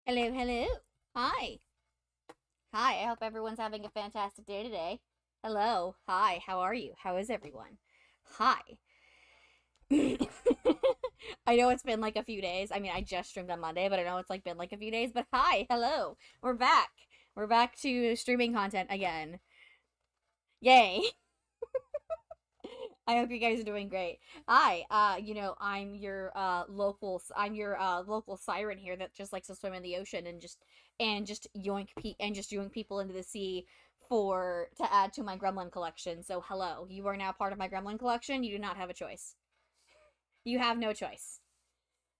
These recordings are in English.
Hello, hello. Hi. Hi, I hope everyone's having a fantastic day today. Hello. Hi, how are you? How is everyone? Hi. I know it's been like a few days. I mean, I just streamed on Monday, but I know it's like been like a few days. But hi, hello. We're back. We're back to streaming content again. Yay. I hope you guys are doing great. Hi, I'm your local siren here that just likes to swim in the ocean and just yoink people into the sea for to add to my gremlin collection. So hello, you are now part of my gremlin collection. You do not have a choice. You have no choice.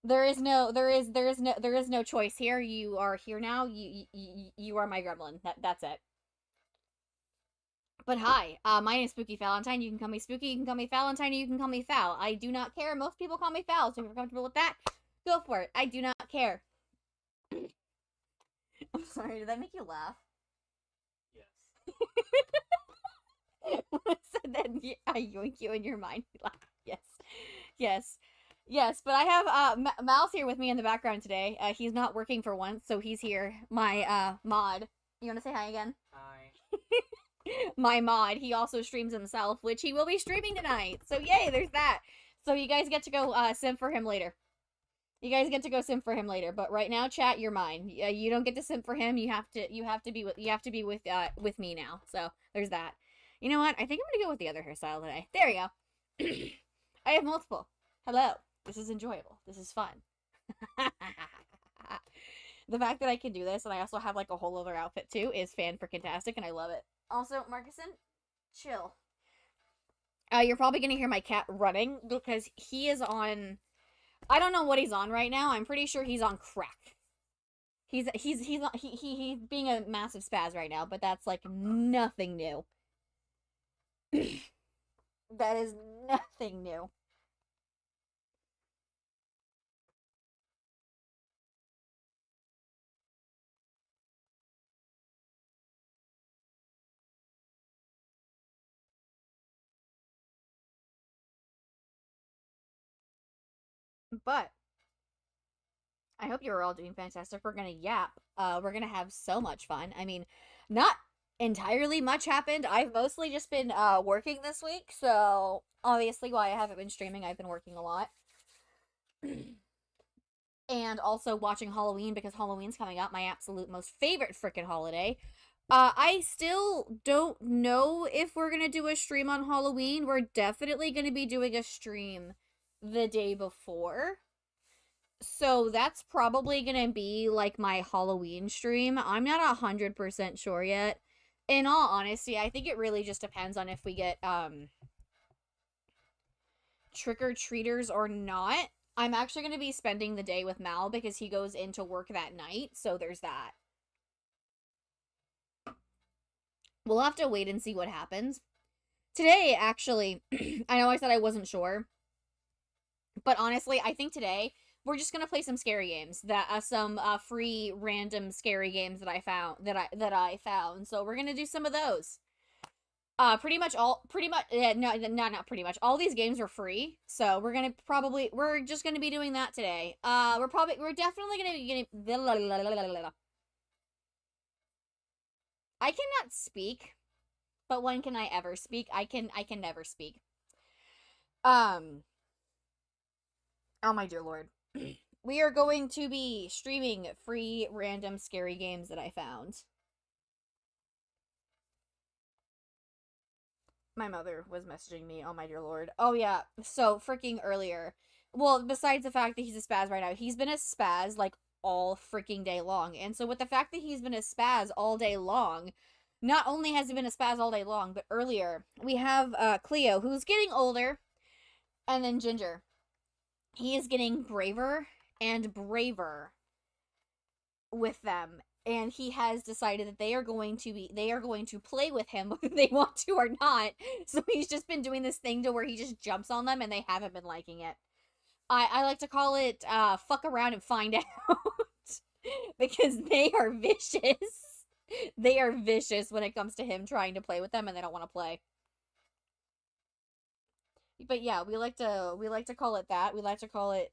There is no choice here. You are here now. You are my gremlin. That's it. But hi, my name is Spookyfalentine. You can call me Spooky, you can call me Falentine, you can call me Foul. I do not care. Most people call me Foul, so if you're comfortable with that, go for it. I do not care. I'm sorry, did that make you laugh? When I said that, I yoink you in your mind. You laugh. Yes. Yes. Yes, but I have Mal's here with me in the background today. He's not working for once, so he's here. My mod. You want to say hi again? Hi. My mod, he also streams himself, which he will be streaming tonight. So yay, there's that. So you guys get to go sim for him later. You guys get to go sim for him later, but right now, chat, you're mine. You don't get to sim for him. You have to be with me now. So there's that. You know what? I think I'm gonna go with the other hairstyle today. There we go. I have multiple. Hello. This is enjoyable. This is fun. The fact that I can do this and I also have like a whole other outfit too is fan freaking tastic, and I love it. Also, Marcuson, chill. You're probably gonna hear my cat running because he is on. I don't know what he's on right now. I'm pretty sure he's on crack. He's being a massive spaz right now, but that's like nothing new. That is nothing new. But I hope you're all doing fantastic. We're gonna yap. We're gonna have so much fun. I mean, not entirely much happened. I've mostly just been working this week, so obviously while I haven't been streaming, I've been working a lot. And also watching Halloween because Halloween's coming up, my absolute most favorite freaking holiday. I still don't know if we're gonna do a stream on Halloween. We're definitely gonna be doing a stream the day before. So that's probably gonna be like my Halloween stream. I'm not 100% sure yet. In all honesty, I think it really just depends on if we get trick-or-treaters or not. I'm actually gonna be spending the day with Mal because he goes into work that night, so there's that. We'll have to wait and see what happens. Today, actually, I know I said I wasn't sure, but honestly, I think today we're just gonna play some scary games that some free random scary games that I found. So we're gonna do some of those. Pretty much yeah, no, not pretty much. All these games are free, so we're just gonna be doing that today. We're definitely gonna be getting. I cannot speak, but when can I ever speak? I can never speak. Um, oh my dear lord. We are going to be streaming free random scary games that I found. My mother was messaging me. Oh my dear lord. Oh yeah. So freaking earlier. Well, besides the fact that he's a spaz right now, he's been a spaz like all freaking day long. And so with the fact that he's been a spaz all day long, not only has he been a spaz all day long, but earlier we have Cleo, who's getting older, and then Ginger. He is getting braver and braver with them, and he has decided that they are going to play with him whether they want to or not. So he's just been doing this thing to where he just jumps on them and they haven't been liking it. I like to call it fuck around and find out. Because they are vicious. They are vicious when it comes to him trying to play with them and they don't want to play. But yeah, we like to call it that. We like to call it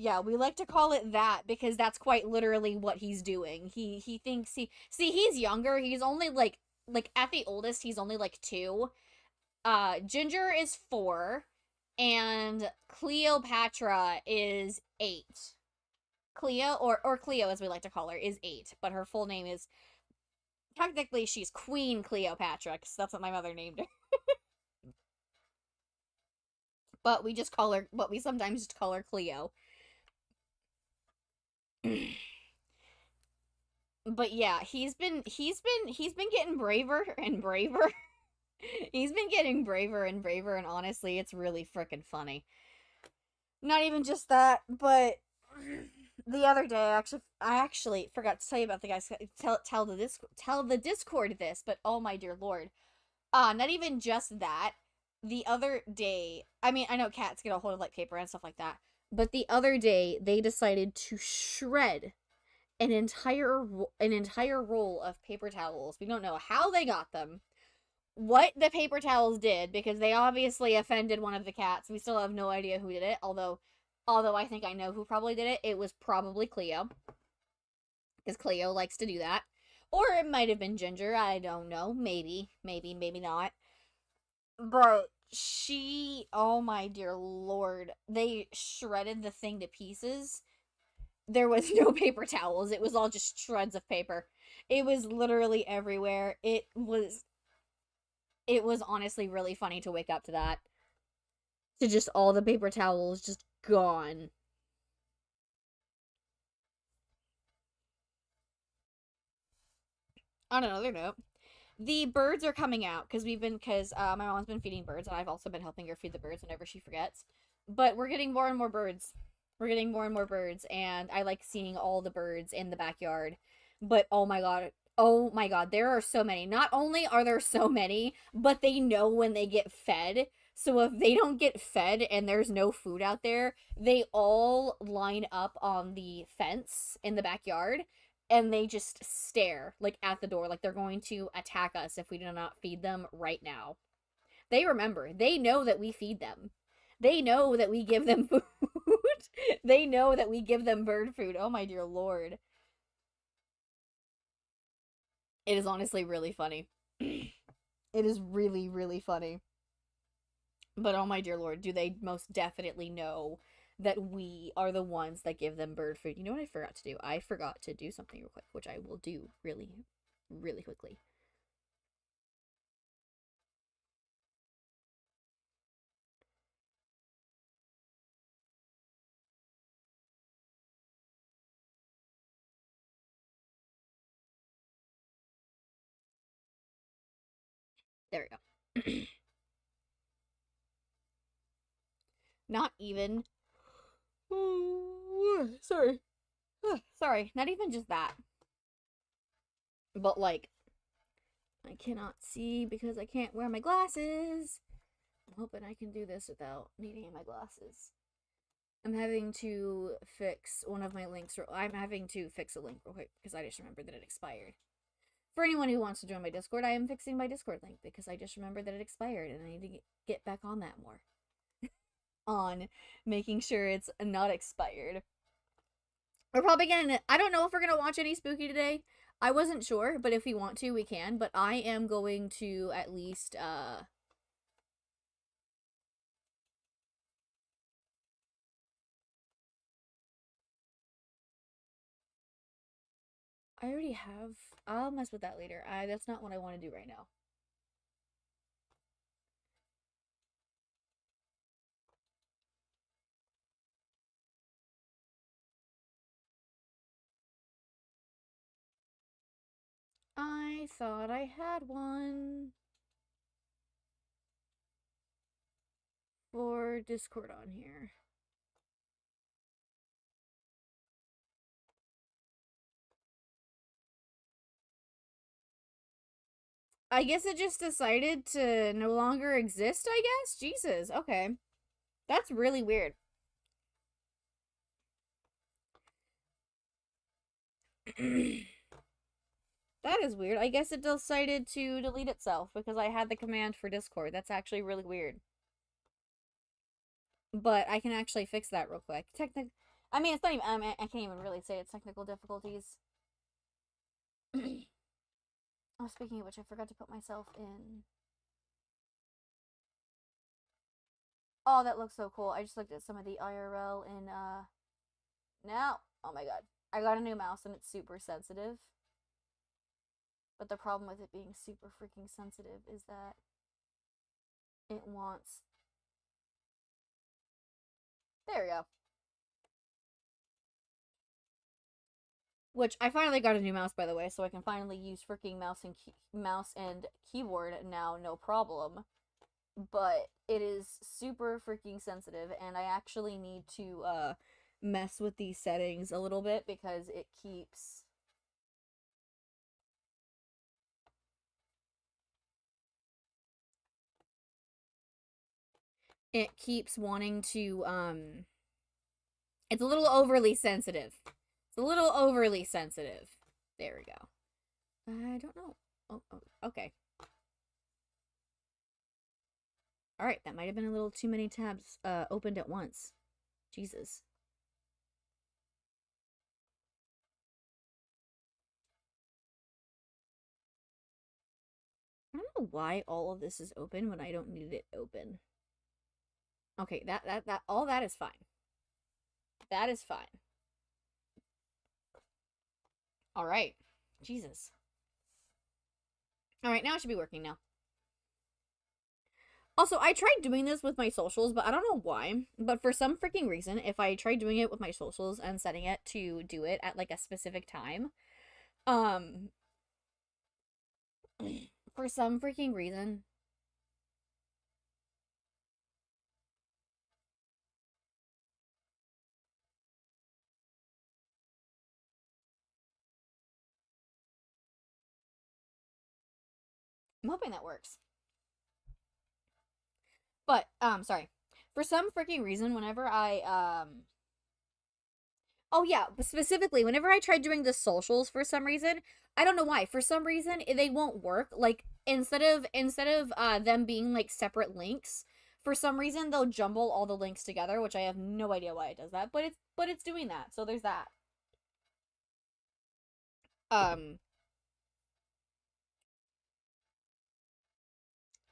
Yeah, we like to call it that because that's quite literally what he's doing. He thinks he's younger. He's only like at the oldest he's only like 2. Ginger is 4 and Cleopatra is 8. Cleo or Cleo as we like to call her is 8, but her full name is technically she's Queen Cleopatra because that's what my mother named her. But we sometimes just call her Cleo. But yeah, he's been getting braver and braver. He's been getting braver and braver, and honestly, it's really freaking funny. Not even just that, but the other day, I actually forgot to tell you about the guys. Tell the Discord this, but oh my dear lord, not even just that. The other day, I mean, I know cats get a hold of like paper and stuff like that, but the other day they decided to shred an entire roll of paper towels. We don't know how they got them, what the paper towels did, because they obviously offended one of the cats. We still have no idea who did it, although I think I know who probably did it. It was probably Cleo, because Cleo likes to do that. Or it might have been Ginger, I don't know. Maybe not. But oh my dear lord, they shredded the thing to pieces. There was no paper towels. It was all just shreds of paper. It was literally everywhere. It was honestly really funny to wake up to that. To just all the paper towels just gone. On another note, the birds are coming out because my mom's been feeding birds and I've also been helping her feed the birds whenever she forgets. But we're getting more and more birds. We're getting more and more birds, and I like seeing all the birds in the backyard. But oh my god, there are so many. Not only are there so many, but they know when they get fed. So if they don't get fed and there's no food out there, they all line up on the fence in the backyard and they just stare like at the door like they're going to attack us if we do not feed them right now. They remember. They know that we feed them. They know that we give them food. They know that we give them bird food. Oh my dear lord. It is honestly really funny. It is really, really funny. But oh my dear lord, do they most definitely know that we are the ones that give them bird food. You know what I forgot to do? I forgot to do something real quick, which I will do really, really quickly. There we go. Not even. Sorry. Sorry, not even just that. But like, I cannot see because I can't wear my glasses. I'm hoping I can do this without needing my glasses. I'm having to fix one of my links. I'm having to fix a link real quick because I just remembered that it expired. For anyone who wants to join my Discord, I am fixing my Discord link because I just remembered that it expired and I need to get back on that more. On making sure it's not expired. We're probably gonna. I don't know if we're gonna watch any spooky today. I wasn't sure, but if we want to, we can. But I am going to at least I already have. I'll mess with that later. That's not what I want to do right now. I thought I had one for Discord on here. I guess it just decided to no longer exist, I guess? Jesus, okay. That's really weird. That is weird. I guess it decided to delete itself because I had the command for Discord. That's actually really weird. But I can actually fix that real quick. I mean, it's not even. I can't even really say it's technical difficulties. Oh, speaking of which, I forgot to put myself in. Oh, that looks so cool. I just looked at some of the IRL in now. Oh my god. I got a new mouse and it's super sensitive. But the problem with it being super freaking sensitive is that it wants. There we go. Which I finally got a new mouse, by the way, so I can finally use freaking mouse and keyboard now, no problem. But it is super freaking sensitive, and I actually need to mess with these settings a little bit because it keeps wanting to it's a little overly sensitive. It's a little overly sensitive. There we go. I don't know. Oh, okay. All right, that might have been a little too many tabs opened at once. Jesus. I don't know why all of this is open when I don't need it open. Okay, that all that is fine. That is fine. All right. Jesus. All right, now it should be working now. Also, I tried doing this with my socials, but I don't know why. But for some freaking reason, if I try doing it with my socials and setting it to do it at like a specific time, um, for some freaking reason, I'm hoping that works. But sorry. For some freaking reason, whenever I oh yeah, specifically whenever I tried doing the socials for some reason, I don't know why. For some reason, they won't work. Like instead of them being like separate links, for some reason they'll jumble all the links together, which I have no idea why it does that, but it's doing that. So there's that. Um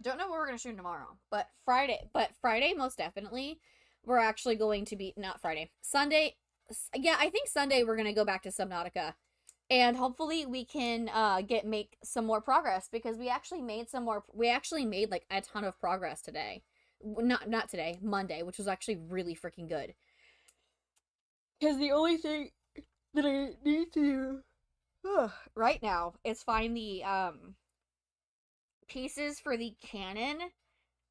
don't know what we're going to shoot tomorrow, but Friday most definitely we're actually going to be not Friday. Sunday, yeah, I think Sunday we're going to go back to Subnautica. And hopefully we can make some more progress because we actually made like a ton of progress today. Not today, Monday, which was actually really freaking good. Cuz the only thing that I need to right now is find the pieces for the cannon,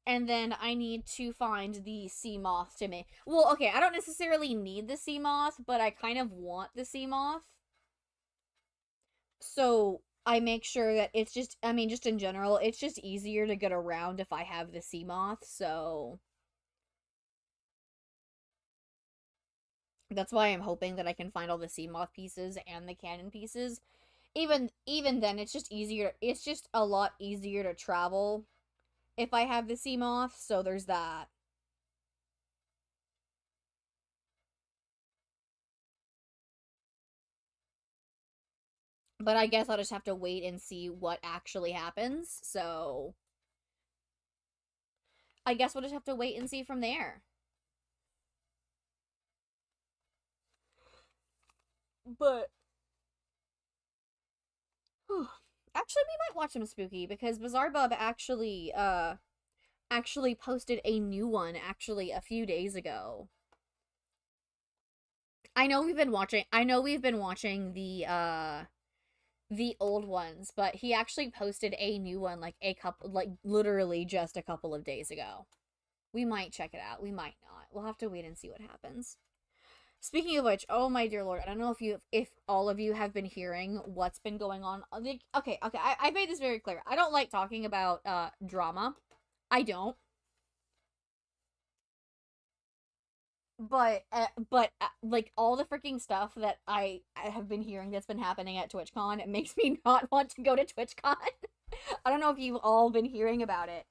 and then I need to find the sea moth to make. Well, okay, I don't necessarily need the sea moth, but I kind of want the sea moth. So I make sure that it's just, I mean, just in general, it's just easier to get around if I have the sea moth. So that's why I'm hoping that I can find all the sea moth pieces and the cannon pieces. Even then, it's just easier. It's just a lot easier to travel if I have the sea moth. So there's that. But I guess I'll just have to wait and see what actually happens. So I guess we'll just have to wait and see from there. But actually, we might watch some spooky because Bizarre Bub actually posted a new one actually a few days ago. I know we've been watching the old ones, but he actually posted a new one like literally just a couple of days ago. We might check it out. We might not. We'll have to wait and see what happens. Speaking of which, oh my dear lord, I don't know if all of you have been hearing what's been going on. Okay, I made this very clear. I don't like talking about drama. I don't. But like all the freaking stuff that I have been hearing that's been happening at TwitchCon, it makes me not want to go to TwitchCon. I don't know if you've all been hearing about it.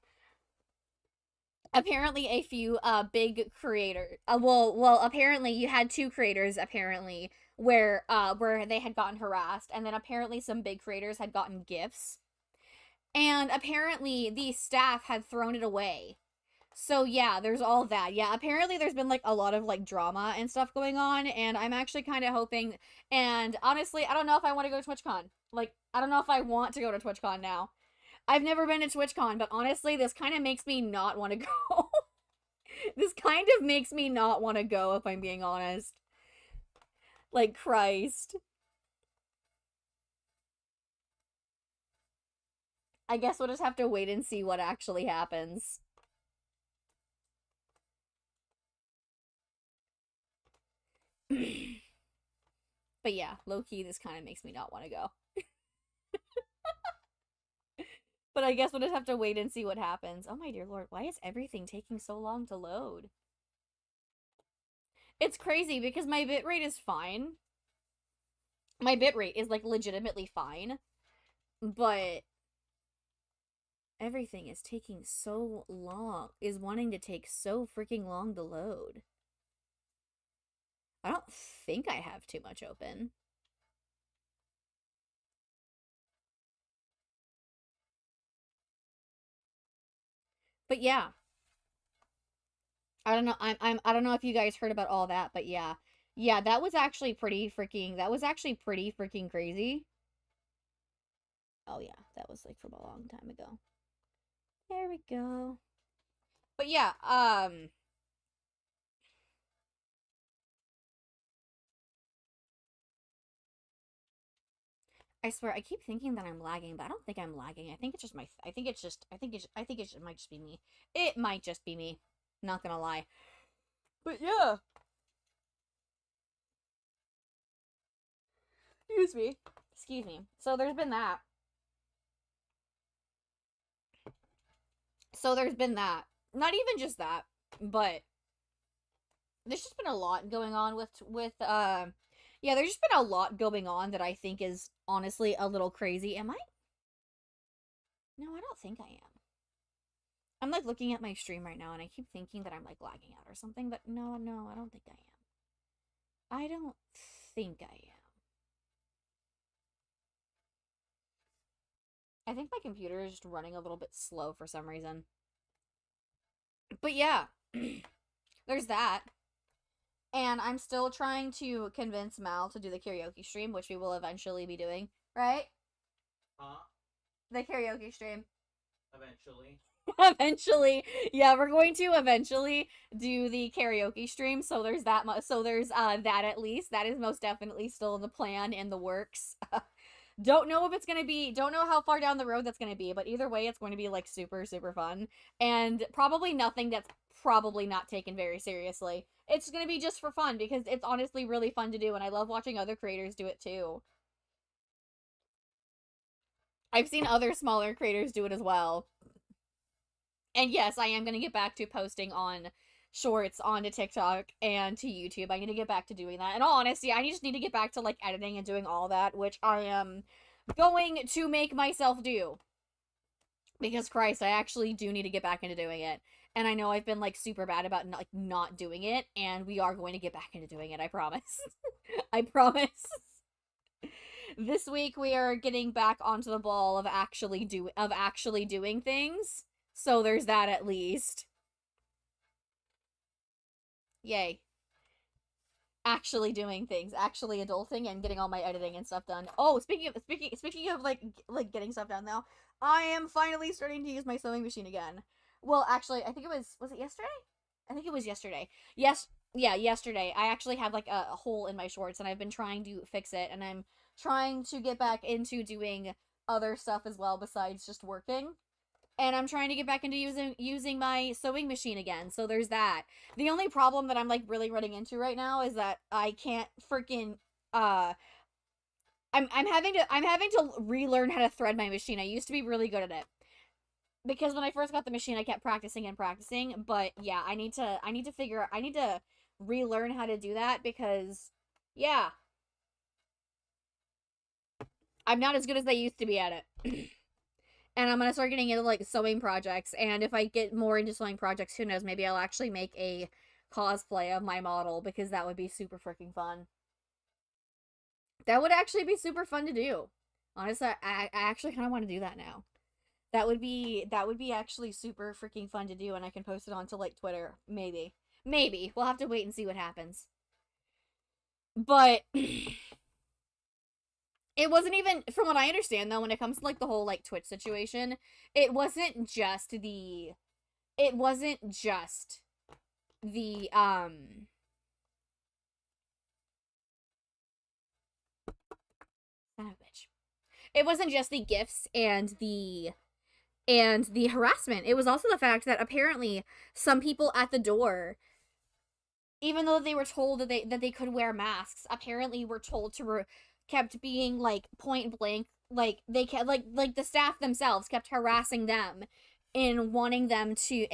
apparently a few big creators apparently you had two creators apparently where they had gotten harassed, and then apparently some big creators had gotten gifts, and apparently the staff had thrown it away. So yeah, there's all that. Yeah, apparently there's been like a lot of like drama and stuff going on, and I'm actually kind of hoping, and honestly I don't know if I want to go to TwitchCon. Like, I don't know if I want to go to TwitchCon now. I've never been to TwitchCon, but honestly this kind of makes me not want to go. This kind of makes me not want to go, if I'm being honest. Like, Christ. I guess we'll just have to wait and see what actually happens. But yeah, low-key, this kind of makes me not want to go. But I guess we'll just have to wait and see what happens. Oh my dear lord, why is everything taking so long to load? It's crazy because my bitrate is fine. My bitrate is like legitimately fine. But everything is taking so long, is wanting to take so freaking long to load. I don't think I have too much open. But yeah. I don't know. I don't know if you guys heard about all that, but yeah. Yeah, that was actually pretty freaking crazy. Oh yeah, that was like from a long time ago. There we go. But yeah, I swear I keep thinking that I'm lagging, but I don't think I'm lagging. I think it's just my I think it's just it might just be me. It might just be me. Not gonna lie. But yeah. Excuse me. Excuse me. So there's been that. So there's been that. Not even just that, but there's just been a lot going on with yeah, there's just been a lot going on that I think is honestly a little crazy. Am I? No, I don't think I am. I'm like looking at my stream right now and I keep thinking that I'm like lagging out or something, but no, I don't think I am. I don't think I am. I think my computer is just running a little bit slow for some reason. But yeah, there's that. And I'm still trying to convince Mal to do the karaoke stream, which we will eventually be doing, right? Huh? The karaoke stream. Eventually. Eventually. Yeah, we're going to eventually do the karaoke stream, so there's that so there's that at least. That is most definitely still in the plan, in the works. Don't know if it's gonna be, don't know how far down the road that's gonna be, but either way it's going to be like super super fun, and probably nothing that's probably not taken very seriously. It's gonna be just for fun because it's honestly really fun to do, and I love watching other creators do it too. I've seen other smaller creators do it as well. And yes, I am gonna get back to posting on shorts onto TikTok and to YouTube. I'm gonna get back to doing that. In all honesty, I just need to get back to like editing and doing all that, which I am going to make myself do. Because Christ, I actually do need to get back into doing it. And I know I've been like super bad about not doing it, and we are going to get back into doing it, I promise. I promise. This week we are getting back onto the ball of actually doing things. So there's that at least. Yay. Actually doing things, actually adulting and getting all my editing and stuff done. Oh, speaking of like getting stuff done now, I am finally starting to use my sewing machine again. Well, actually, I think it was it yesterday? I think it was yesterday. Yes, yeah, yesterday. I actually had like a hole in my shorts and I've been trying to fix it, and I'm trying to get back into doing other stuff as well besides just working, and I'm trying to get back into using my sewing machine again. So there's that. The only problem that I'm like really running into right now is that I can't freaking I'm having to relearn how to thread my machine. I used to be really good at it. Because when I first got the machine, I kept practicing and practicing, but yeah, I need to relearn how to do that because yeah, I'm not as good as I used to be at it. And I'm gonna start getting into like sewing projects. And if I get more into sewing projects, who knows? Maybe I'll actually make a cosplay of my model because that would be super freaking fun. That would actually be super fun to do. Honestly, I actually kind of want to do that now. That would be actually super freaking fun to do, and I can post it onto like Twitter. Maybe we'll have to wait and see what happens. But it wasn't even, from what I understand though, when it comes to like the whole like Twitch situation, it wasn't just the it wasn't just the son of a bitch. It wasn't just the gifts and the harassment. It was also the fact that apparently some people at the door, even though they were told that they could wear masks, apparently were told to kept being like point blank, like they kept like the staff themselves kept harassing them in wanting them to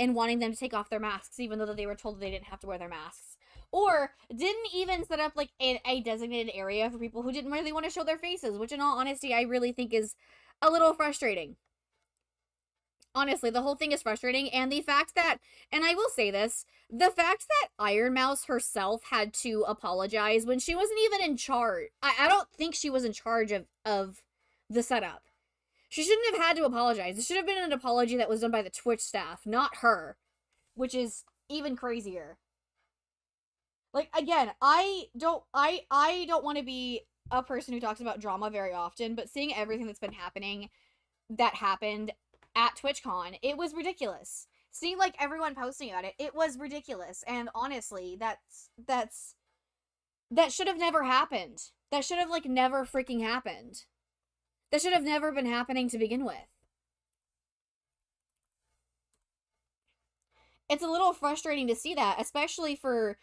take off their masks, even though they were told they didn't have to wear their masks, or didn't even set up like a designated area for people who didn't really want to show their faces, which in all honesty I really think is a little frustrating. Honestly, the whole thing is frustrating, and the fact that, and I will say this, the fact that Iron Mouse herself had to apologize when she wasn't even in charge. I don't think she was in charge of the setup. She shouldn't have had to apologize. It should have been an apology that was done by the Twitch staff, not her, which is even crazier. Like, again, I don't want to be a person who talks about drama very often, but seeing everything that's been happening that happened at TwitchCon, it was ridiculous. Seeing like everyone posting about it, it was ridiculous. And honestly, that should have never happened. That should have like never freaking happened. That should have never been happening to begin with. It's a little frustrating to see that, especially for,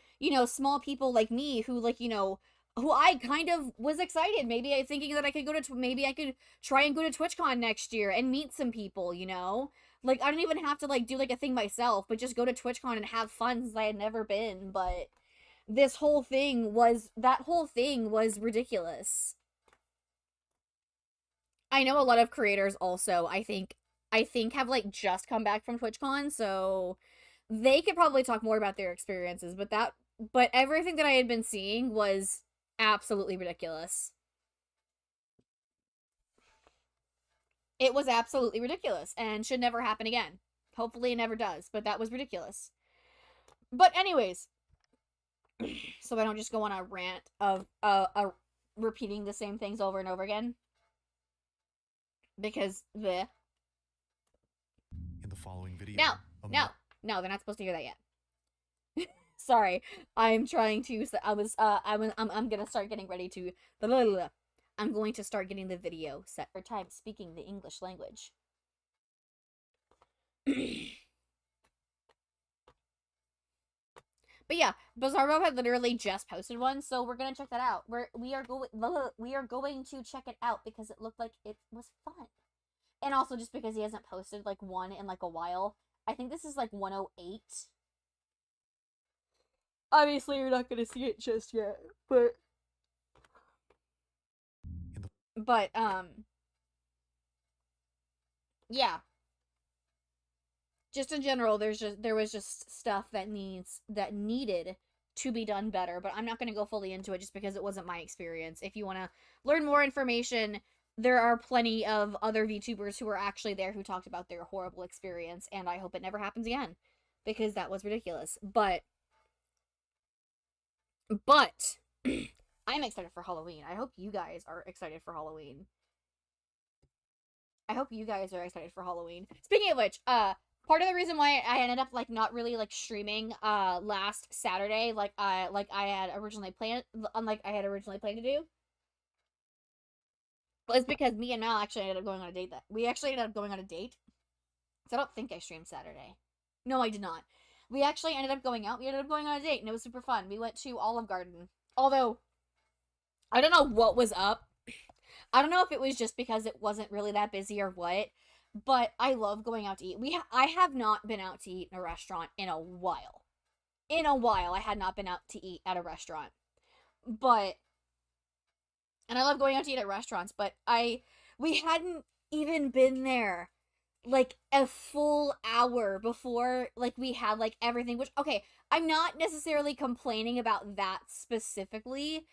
small people like me who like, who I kind of was excited. Maybe I thinking that I could maybe I could try and go to TwitchCon next year and meet some people, Like, I don't even have to, like, do, like, a thing myself, but just go to TwitchCon and have fun since I had never been, but that whole thing was ridiculous. I know a lot of creators also, I think have, like, just come back from TwitchCon, so they could probably talk more about their experiences, but everything that I had been seeing was absolutely ridiculous. It was absolutely ridiculous and should never happen again. Hopefully it never does, but that was ridiculous. But anyways, so I don't just go on a rant of repeating the same things over and over again, because the In the following video. no, they're not supposed to hear that yet. Sorry, I'm trying to. I'm gonna start getting ready to. I'm going to start getting the video set for time speaking the English language. But yeah, Bizarro had literally just posted one, so we're gonna check that out. We are going to check it out because it looked like it was fun, and also just because he hasn't posted like one in like a while. I think this is like 108. Obviously, you're not gonna see it just yet, but yeah. Just in general, there was just stuff that needed to be done better, but I'm not going to go fully into it just because it wasn't my experience. If you want to learn more information, there are plenty of other VTubers who were actually there who talked about their horrible experience, and I hope it never happens again because that was ridiculous. But I'm excited for Halloween. I hope you guys are excited for Halloween. Speaking of which, part of the reason why I ended up like not really like streaming last Saturday like I had originally planned to do was because me and Mal actually ended up going on a date. So I don't think I streamed Saturday. No, I did not. We actually ended up going out. We ended up going on a date, and it was super fun. We went to Olive Garden. Although, I don't know what was up. I don't know if it was just because it wasn't really that busy or what, but I love going out to eat. I have not been out to eat in a restaurant in a while. I had not been out to eat at a restaurant. And I love going out to eat at restaurants, but we hadn't even been there like a full hour before like we had like everything, which okay, I'm not necessarily complaining about that specifically.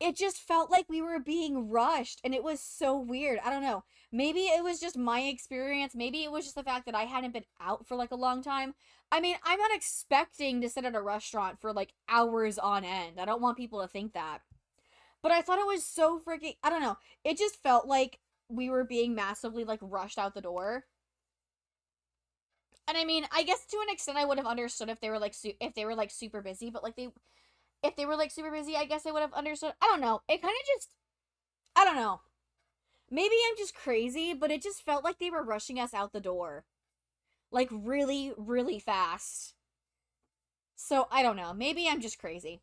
It just felt like we were being rushed and it was so weird. I don't know. Maybe it was just my experience. Maybe it was just the fact that I hadn't been out for like a long time. I mean, I'm not expecting to sit at a restaurant for like hours on end. I don't want people to think that. But I thought it was so freaking, I don't know. It just felt like we were being massively like rushed out the door. And I mean, I guess to an extent I would have understood if they were like if they were like super busy, but like they if they were like super busy, I guess I would have understood. I don't know. It kind of just I don't know. Maybe I'm just crazy, but it just felt like they were rushing us out the door. Like really, really fast. So I don't know. Maybe I'm just crazy.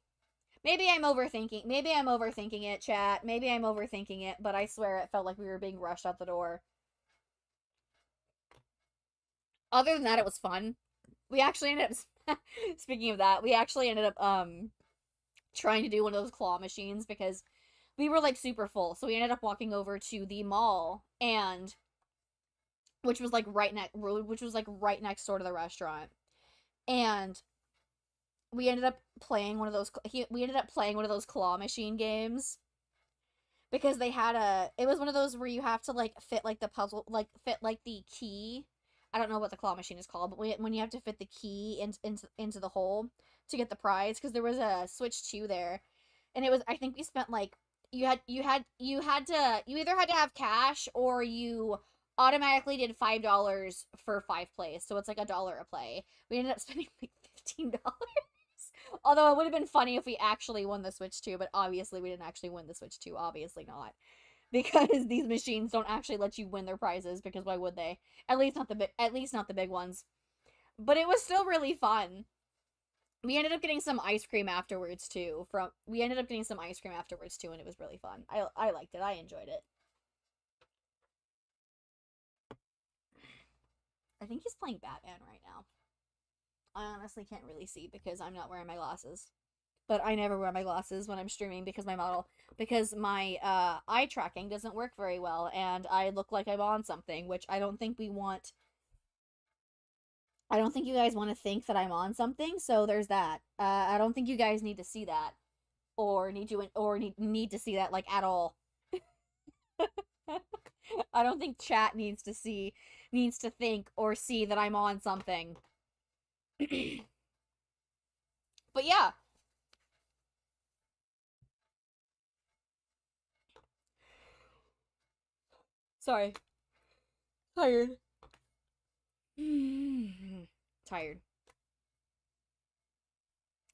Maybe I'm overthinking. Maybe I'm overthinking it, chat. Maybe I'm overthinking it, but I swear it felt like we were being rushed out the door. Other than that, it was fun. We actually ended up speaking of that, we actually ended up trying to do one of those claw machines because we were like super full. So we ended up walking over to the mall and which was like right next door to the restaurant. And we ended up playing one of those we ended up playing one of those claw machine games because they had it was one of those where you have to like fit like the puzzle like fit like the key. I don't know what the claw machine is called, but when you have to fit the key into the hole to get the prize, because there was a Switch 2 there, and it was I think we spent like you either had to have cash or you automatically did $5 for 5 plays, so it's like $1 a play. We ended up spending like $15. Although it would have been funny if we actually won the Switch 2, but obviously we didn't actually win the Switch 2. Obviously not. Because these machines don't actually let you win their prizes, because why would they? At least not the big ones. But it was still really fun. We ended up getting some ice cream afterwards too. And it was really fun. I liked it. I enjoyed it. I think he's playing Batman right now. I honestly can't really see because I'm not wearing my glasses. But I never wear my glasses when I'm streaming because my eye tracking doesn't work very well and I look like I'm on something, which I don't think we want. I don't think you guys want to think that I'm on something, so there's that. I don't think you guys need to see that or need to see that like at all. I don't think chat needs to think or see that I'm on something. But yeah. Sorry. Tired. Tired.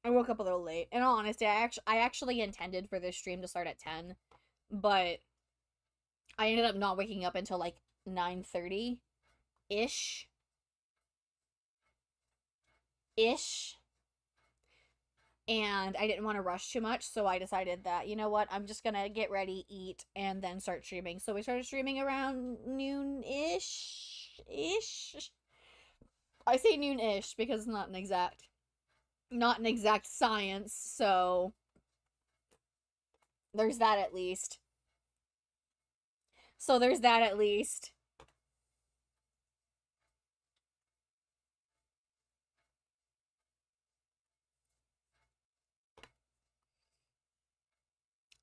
I woke up a little late. In all honesty, I actually intended for this stream to start at 10, but I ended up not waking up until like 9:30 ish. And I didn't want to rush too much, so I decided that, you know what, I'm just gonna get ready, eat, and then start streaming. So we started streaming around noon-ish. I say noon-ish because it's not an exact science, so there's that at least.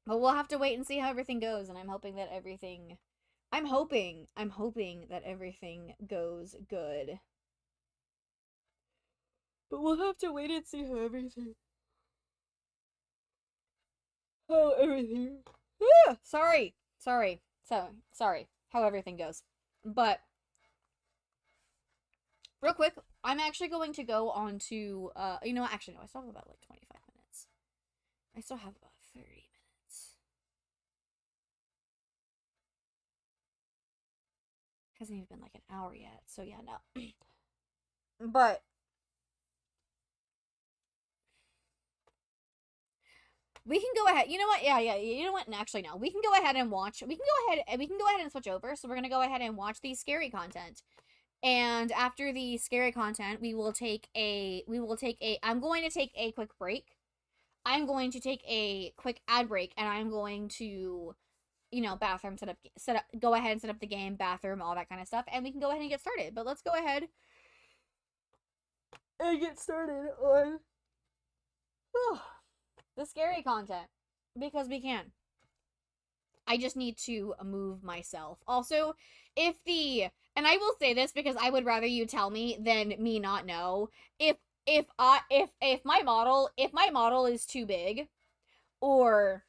But we'll have to wait and see how everything goes, and I'm hoping that everything goes good. But we'll have to wait and see how everything sorry. Sorry. How everything goes. But real quick, I'm actually going to go on to actually no, I still have about like 25 minutes. I still have about 30 minutes. Hasn't even been like an hour yet, so yeah, no. But we can go ahead. You know what? Yeah. You know what? And actually, no. We can go ahead and watch. We can go ahead and switch over. So we're gonna go ahead and watch the scary content. And after the scary content, I'm going to take a quick break. I'm going to take a quick ad break, and I'm going to, you know, bathroom, go ahead and set up the game, bathroom, all that kind of stuff, and we can go ahead and get started. But let's go ahead and get started on the scary content, because we can. I just need to move myself. Also, and I will say this because I would rather you tell me than me not know. If my model is too big, or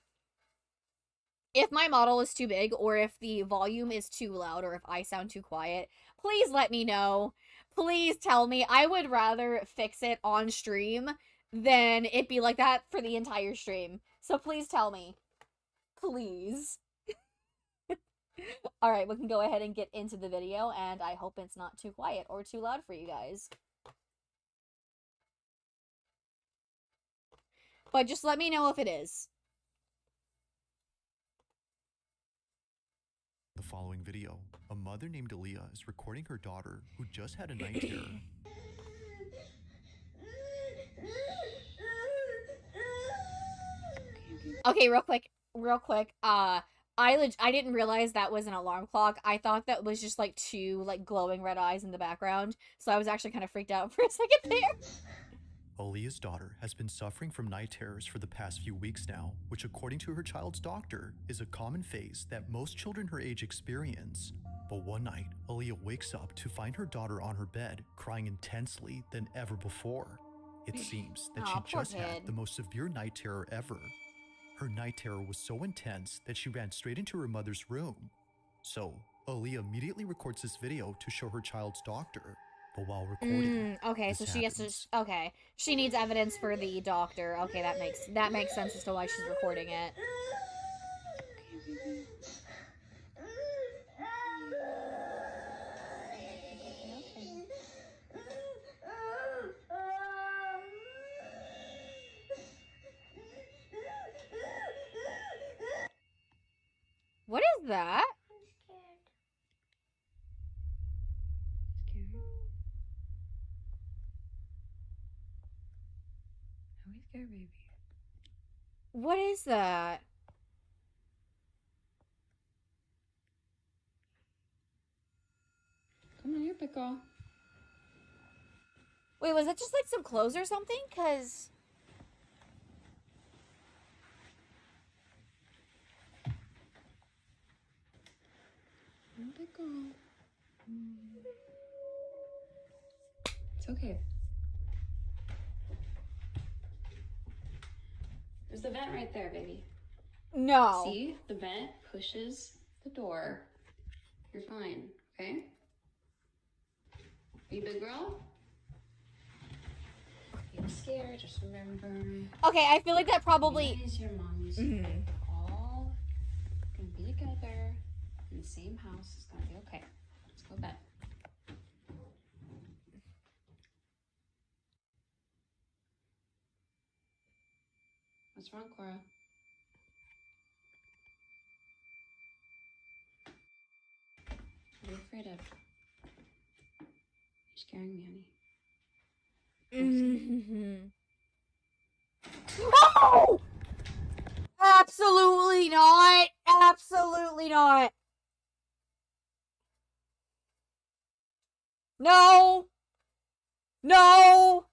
if my model is too big, or if the volume is too loud, or if I sound too quiet, please let me know. Please tell me. I would rather fix it on stream than it be like that for the entire stream. So please tell me. Please. Alright, we can go ahead and get into the video, and I hope it's not too quiet or too loud for you guys. But just let me know if it is. The following video, a mother named Aaliyah is recording her daughter who just had a night terror. Okay, real quick. I didn't realize that was an alarm clock. I thought that was just like two like glowing red eyes in the background. So I was actually kind of freaked out for a second there. Aaliyah's daughter has been suffering from night terrors for the past few weeks now, which according to her child's doctor is a common phase that most children her age experience. But one night, Aaliyah wakes up to find her daughter on her bed crying intensely than ever before. It seems that she just had the most severe night terror ever. Her night terror was so intense that she ran straight into her mother's room. So, Aaliyah immediately records this video to show her child's doctor. But while recording, okay, so she has to. Okay, she needs evidence for the doctor. Okay, that makes sense as to why she's recording it. What is that? Baby. What is that? Come on here, big girl. Wait, was that just like some clothes or something? Cause big girl. It's okay. There's the vent right there, baby. no. See? The vent pushes the door. You're fine, okay? Are you big girl? You're scared, just remember. Okay, I feel like that probably. Is your mommy's all gonna be together in the same house. It's gonna be okay. Let's go to bed. What's wrong, Cora? What are you afraid of? You're scaring me, honey. No! Absolutely not. Absolutely not. No. No.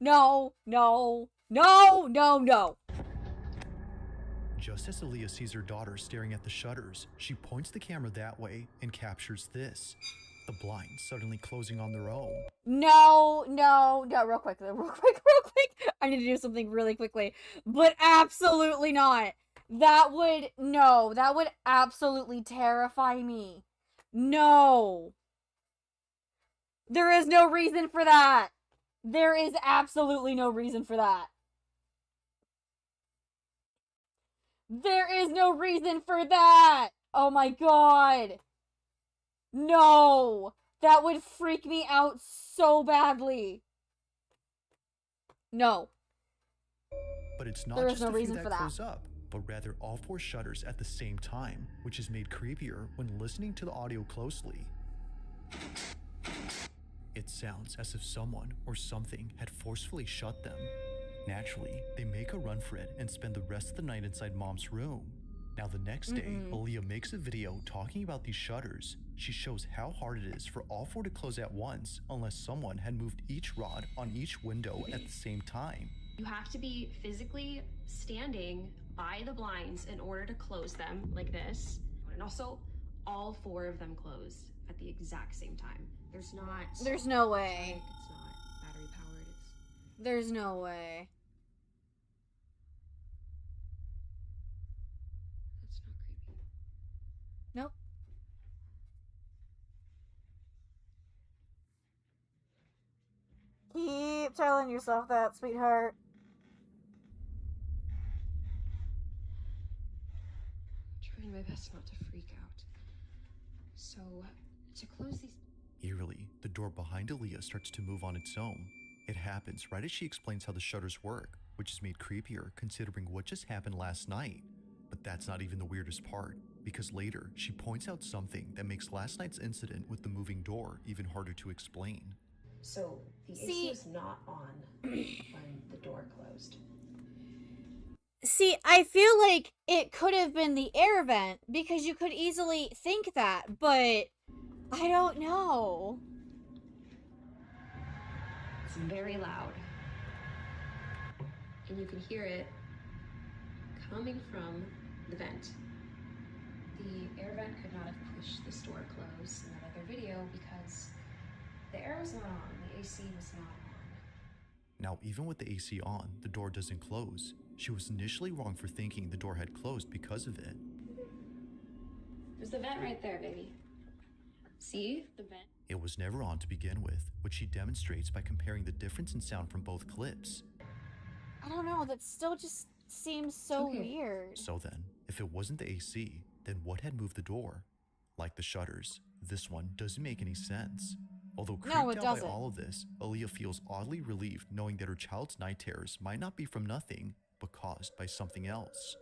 No. No. No. No. No. just as Aaliyah sees her daughter staring at the shutters, she points the camera that way and captures this. The blinds suddenly closing on their own. No, real quick. I need to do something really quickly. But absolutely not. That would absolutely terrify me. No. There is no reason for that. There is absolutely no reason for that. There is no reason for that. Oh my god. No. That would freak me out so badly. No. But it's not There is just no a few reason that for that. close up, but rather all four shutters at the same time, which is made creepier when listening to the audio closely. It sounds as if someone or something had forcefully shut them. Naturally, they make a run for it and spend the rest of the night inside Mom's room. Now the next day, Aaliyah makes a video talking about these shutters. She shows how hard it is for all 4 to close at once unless someone had moved each rod on each window at the same time. You have to be physically standing by the blinds in order to close them like this. And also, all 4 of them close at the exact same time. There's no way. It's not battery powered. There's no way. That's not creepy. Nope. Keep telling yourself that, sweetheart. Trying my best not to freak out. So, to close these... Eerily, the door behind Aaliyah starts to move on its own. It happens right as she explains how the shutters work, which is made creepier considering what just happened last night. But that's not even the weirdest part, because later she points out something that makes last night's incident with the moving door even harder to explain. So, the AC was not on when the door closed. See, I feel like it could have been the air vent because you could easily think that, but I don't know. It's very loud. And you can hear it coming from the vent. The air vent could not have pushed this door closed in that other video because the air was not on, the AC was not on. Now, even with the AC on, the door doesn't close. She was initially wrong for thinking the door had closed because of it. There's the vent right there, baby. See? The vent? It was never on to begin with, which she demonstrates by comparing the difference in sound from both clips. I don't know, that still just seems so Okay. weird. So then, if it wasn't the AC, then what had moved the door? Like the shutters, this one doesn't make any sense. Although creeped No, it out doesn't. by all of this, Aaliyah feels oddly relieved knowing that her child's night terrors might not be from nothing, but caused by something else.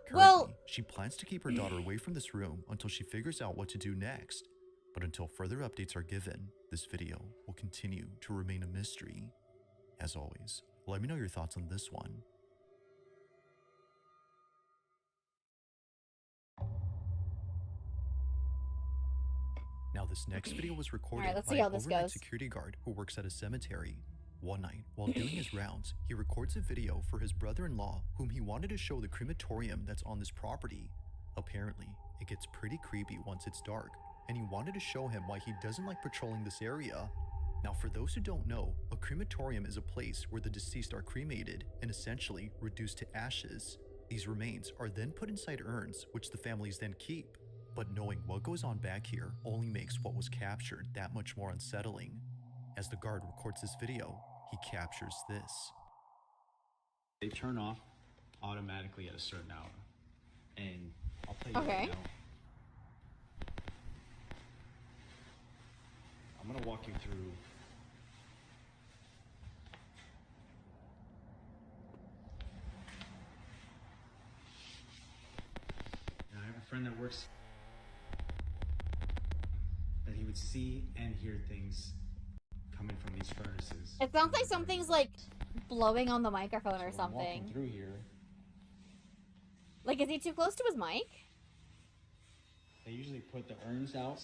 Currently, Well- she plans to keep her daughter away from this room until she figures out what to do next. But until further updates are given, this video will continue to remain a mystery. As always, let me know your thoughts on this one. Now, this next video was recorded Alright, let's by see how an this overnight goes. security guard who works at a cemetery. One night, while doing his rounds, he records a video for his brother-in-law, whom he wanted to show the crematorium that's on this property. Apparently, it gets pretty creepy once it's dark, and he wanted to show him why he doesn't like patrolling this area. Now, for those who don't know, a crematorium is a place where the deceased are cremated and essentially reduced to ashes. These remains are then put inside urns, which the families then keep. But knowing what goes on back here only makes what was captured that much more unsettling. As the guard records this video, he captures this. They turn off automatically at a certain hour. And I'll tell you Okay. right now, I'm gonna walk you through and I have a friend that works that he would see and hear things coming from these furnaces. It sounds like something's like blowing on the microphone or So I'm walking something. through here. Like, is he too close to his mic? They usually put the urns out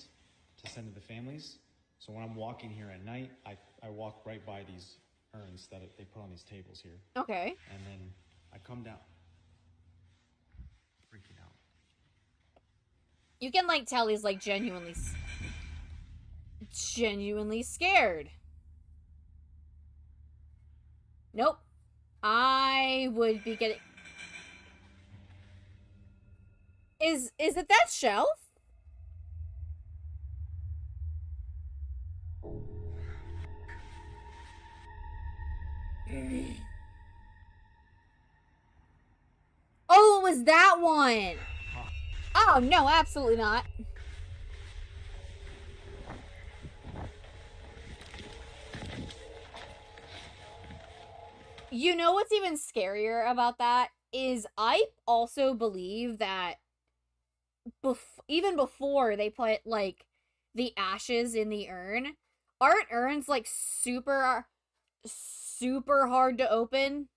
to send to the families. So when I'm walking here at night, I walk right by these urns that they put on these tables here. Okay. And then I come down. Freaking out. You can, like, tell he's, like, genuinely scared. Nope. I would be getting... Is it that shelf? Oh, it was that one. Oh, no, absolutely not. You know what's even scarier about that is I also believe that even before they put, like, the ashes in the urn, aren't urns, like, super hard to open?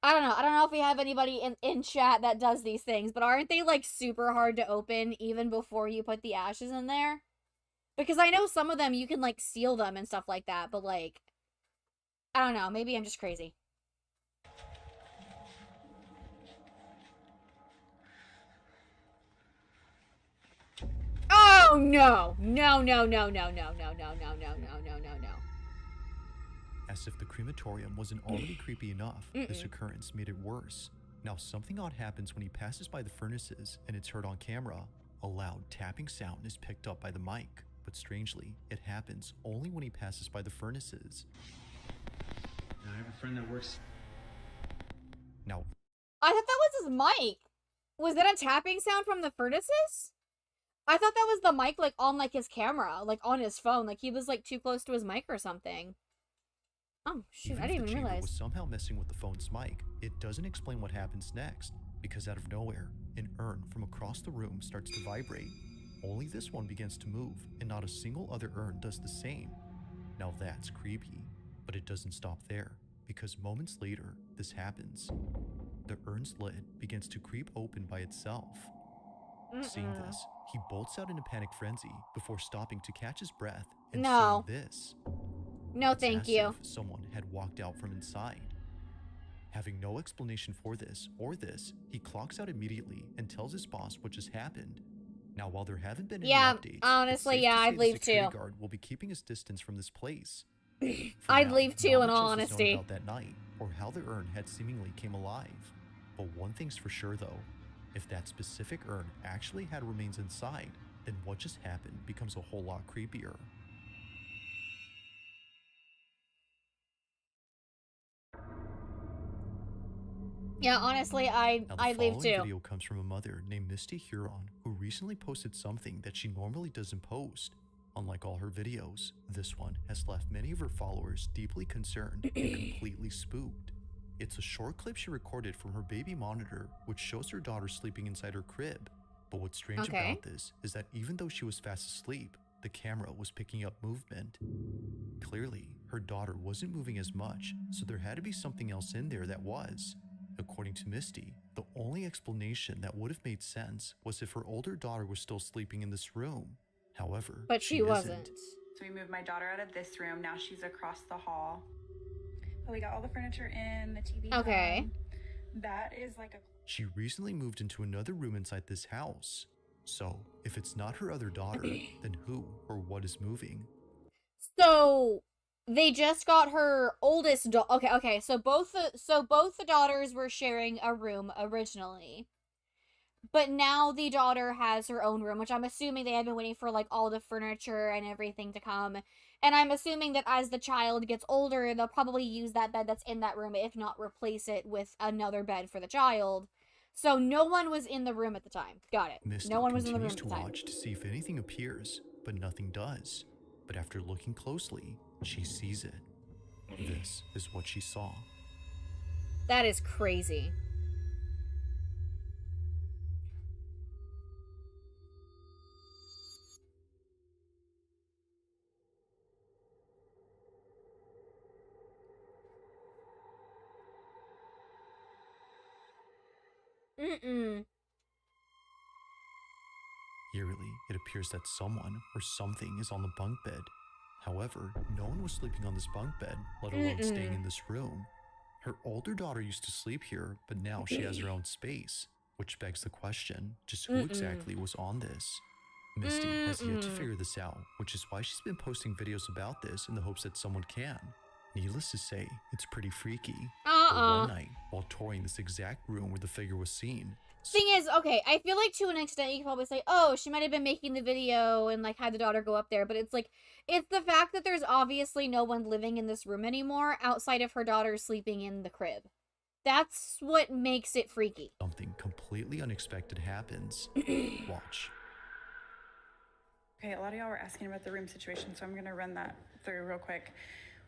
I don't know. I don't know if we have anybody in chat that does these things, but aren't they like super hard to open even before you put the ashes in there? Because I know some of them you can like seal them and stuff like that, but like, I don't know. Maybe I'm just crazy. Oh no! No, no, no, no, no, no, no, no, no, no, no, no, no. As if the crematorium wasn't already creepy enough, this occurrence made it worse. Now something odd happens when he passes by the furnaces and it's heard on camera. A loud tapping sound is picked up by the mic, but strangely, it happens only when he passes by the furnaces. Now, I have a friend that works. Now, I thought that was his mic. Was that a tapping sound from the furnaces? I thought that was the mic like on like his camera, like on his phone, like he was like too close to his mic or something. Oh shoot, I didn't even the chamber realize. was somehow messing with the phone's mic. It doesn't explain what happens next, because out of nowhere, an urn from across the room starts to vibrate. Only this one begins to move, and not a single other urn does the same. Now that's creepy, but it doesn't stop there, because moments later, this happens. The urn's lid begins to creep open by itself. Seeing this, he bolts out in a panic frenzy before stopping to catch his breath and No. seeing this. No, It's thank as you. if someone had walked out from inside. Having no explanation for this or this, he clocks out immediately and tells his boss what just happened. Now, while there haven't been any Yeah, updates, honestly, it's safe yeah, to say I'd the leave security too. guard will be keeping his distance from this place. I'd Now, leave too, not in much all else is known honesty. about that night or how the urn had seemingly came alive. But one thing's for sure though, if that specific urn actually had remains inside, then what just happened becomes a whole lot creepier. Yeah, honestly, Now, the I'd leave following too. video comes from a mother named Misty Huron who recently posted something that she normally doesn't post. Unlike all her videos, this one has left many of her followers deeply concerned and completely spooked. It's a short clip she recorded from her baby monitor, which shows her daughter sleeping inside her crib. But what's strange Okay. about this is that even though she was fast asleep, the camera was picking up movement. Clearly, her daughter wasn't moving as much, so there had to be something else in there that was. According to Misty, the only explanation that would have made sense was if her older daughter was still sleeping in this room. However, But she wasn't. isn't. So we moved my daughter out of this room. Now she's across the hall. But we got all the furniture in, the TV. Okay. on. That is like a. She recently moved into another room inside this house. So, if it's not her other daughter, then who or what is moving? So they just got her oldest daughter. Okay. So both the daughters were sharing a room originally, but now the daughter has her own room, which I'm assuming they had been waiting for like all the furniture and everything to come. And I'm assuming that as the child gets older, they'll probably use that bed that's in that room, if not replace it with another bed for the child. So no one was in the room at the time. Got it. Misty No one was in the room continues at the to time. watch to see if anything appears, but nothing does. But after looking closely, she sees it. This is what she saw. That is crazy. Eerily, it appears that someone or something is on the bunk bed. However, no one was sleeping on this bunk bed, let alone staying in this room. Her older daughter used to sleep here, but now she has her own space, which begs the question, just who exactly was on this? Misty has yet to figure this out, which is why she's been posting videos about this in the hopes that someone can. Needless to say, it's pretty freaky. But one night, while touring this exact room where the figure was seen, Thing is, okay, I feel like to an extent you can probably say, oh, she might have been making the video and like had the daughter go up there, but it's like, it's the fact that there's obviously no one living in this room anymore outside of her daughter sleeping in the crib. That's what makes it freaky. something completely unexpected happens. Watch. Okay, a lot of y'all were asking about the room situation, so I'm gonna run that through real quick.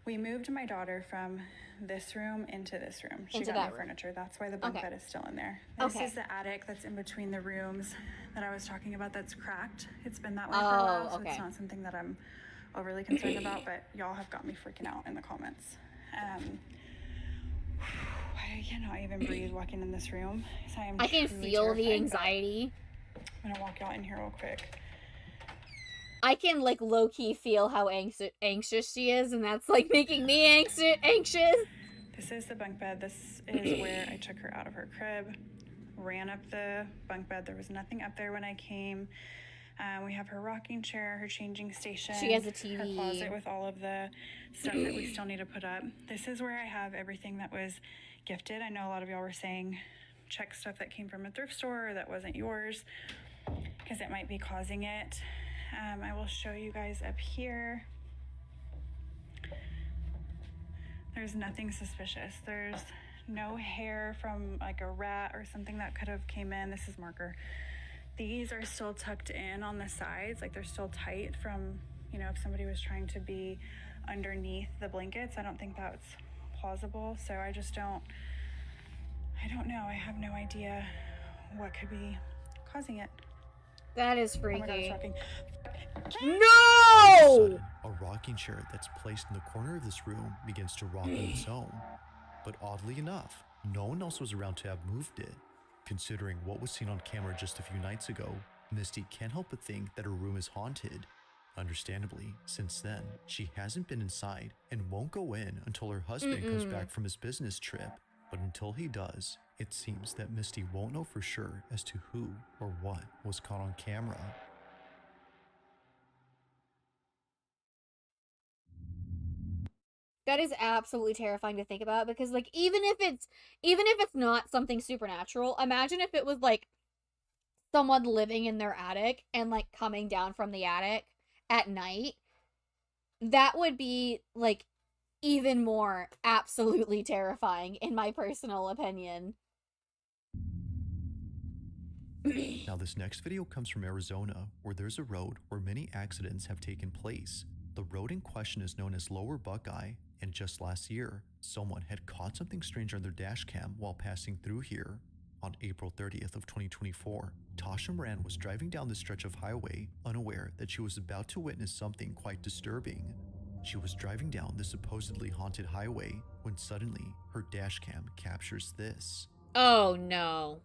We moved my daughter from this room into this room. She Into got that new room. furniture. That's why the bunk Okay. bed is still in there. This Okay. is the attic that's in between the rooms that I was talking about that's cracked. It's been that way for a Oh, while, so okay. it's not something that I'm overly concerned about, but y'all have got me freaking out in the comments. I cannot even breathe walking in this room. So I can truly feel the terrified, but anxiety. I'm gonna walk y'all in here real quick. I can like low-key feel how anxious she is, and that's like making me anxious. This is the bunk bed. This is where I took her out of her crib, ran up the bunk bed. There was nothing up there when I came. We have her rocking chair, her changing station. She has a Her TV. closet with all of the stuff that we still need to put up. This is where I have everything that was gifted. I know a lot of y'all were saying check stuff that came from a thrift store or that wasn't yours, because it might be causing it. I will show you guys up here. There's nothing suspicious. There's no hair from like a rat or something that could have came in. This is marker. These are still tucked in on the sides, like they're still tight from, you know, if somebody was trying to be underneath the blankets. I don't think that's plausible. So I don't know. I have no idea what could be causing it. That is Oh my God, freaky. it's rocking. All of a No! sudden, a rocking chair that's placed in the corner of this room begins to rock on its own. But oddly enough, no one else was around to have moved it. Considering what was seen on camera just a few nights ago, Misty can't help but think that her room is haunted. Understandably, since then, she hasn't been inside and won't go in until her husband comes back from his business trip. But until he does, it seems that Misty won't know for sure as to who or what was caught on camera. That is absolutely terrifying to think about, because like even if it's not something supernatural, imagine if it was like someone living in their attic and like coming down from the attic at night. That would be like even more absolutely terrifying in my personal opinion. Now this next video comes from Arizona, where there's a road where many accidents have taken place. The road in question is known as Lower Buckeye, and just last year, someone had caught something strange on their dash cam while passing through here. On April 30th of 2024, Tasha Moran was driving down the stretch of highway, unaware that she was about to witness something quite disturbing. She was driving down the supposedly haunted highway when suddenly her dash cam captures this. Oh no.